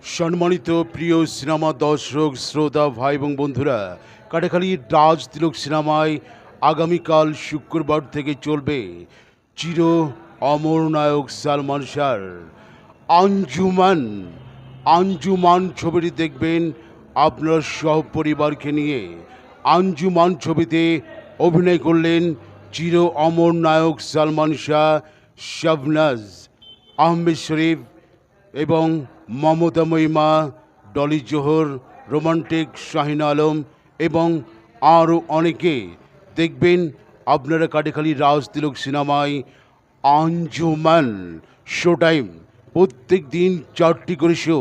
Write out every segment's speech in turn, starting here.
সম্মানিত প্রিয় সিনেমা দর্শক শ্রোতা ভাই এবং বন্ধুরা, কাটাখালীর রাজ তিলক সিনেমায় আগামীকাল শুক্রবার থেকে চলবে চির অমর নায়ক সালমান শাহর আঞ্জুমান। আঞ্জুমান ছবিটি দেখবেন আপনার সহপরিবারকে নিয়ে। আঞ্জুমান ছবিতে অভিনয় করলেন চির অমর নায়ক সালমান শাহ, শাবনাজ আহমেদ শরীফ এবং মমতা মহিমা, ডলি জোহর, রোমান্টিক শাহিন আলম এবং আরও অনেকে। দেখবেন আপনারা কাটাখালী রাজ তিলক সিনেমায় আঞ্জুমান। শো টাইম প্রত্যেক দিন 4টি করে শো।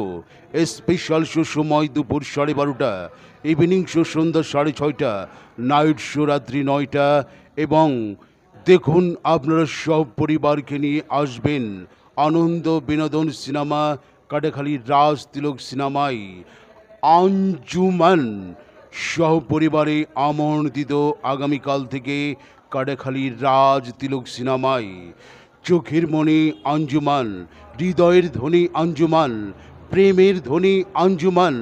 স্পেশাল শো সময় দুপুর 12:30, ইভিনিং শো সন্ধ্যা 6:30, নাইট শো রাত্রি 9টা। এবং দেখুন আপনারা সব পরিবারকে নিয়ে আসবেন আনন্দ বিনোদন সিনেমা কাটাখালী রাজ তিলক সিনেমায় আঞ্জুমান। সহপরিবারে আমন্ত্রিত আগামীকাল থেকে কাটাখালী রাজ তিলক সিনেমায়। চোখের মণি আঞ্জুমান, হৃদয়ের ধ্বনি আঞ্জুমান, প্রেমের ধ্বনি আঞ্জুমান।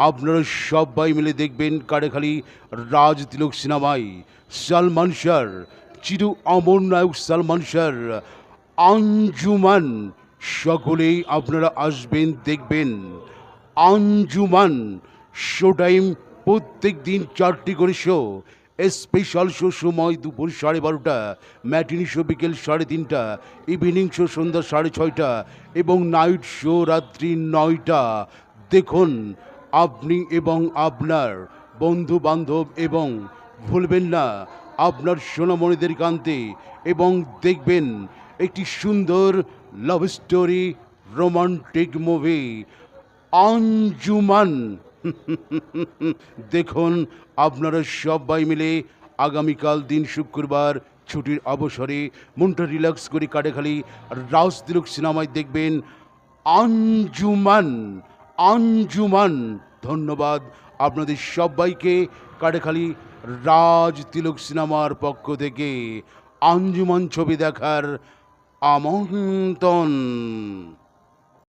আপনারা সবাই মিলে দেখবেন কাটাখালী রাজ তিলক সিনেমায় সালমান শাহর, চির অমর নায়ক সালমান শাহর আঞ্জুমান। সকলেই আপনারা আসবেন, দেখবেন আঞ্জুমান। শো টাইম প্রত্যেক দিন 4টি করে শো। স্পেশাল শো সময় দুপুর 12:30, ম্যাটিনি শো বিকেল 3:30, ইভিনিং শো সন্ধ্যা 6:30 এবং নাইট শো রাত্রি 9টা। দেখুন আপনি এবং আপনার বন্ধু বান্ধব এবং ভুলবেন না আপনার সোনামণিদের কান্তে। এবং দেখবেন একটি সুন্দর love story romantic movie Anjuman. দেখুন আপনারা সবাই মিলে আগামীকাল দিন শুক্রবার ছুটির অবসরে মনটা রিল্যাক্স করে কাটাখালী রাজ তিলক সিনেমায় দেখবেন আঞ্জুমান। আঞ্জুমান। ধন্যবাদ আপনাদের সবাইকে কাটাখালী রাজ তিলক সিনেমার পক্ষ থেকে আঞ্জুমান ছবি দেখার আমন্ত্রণ।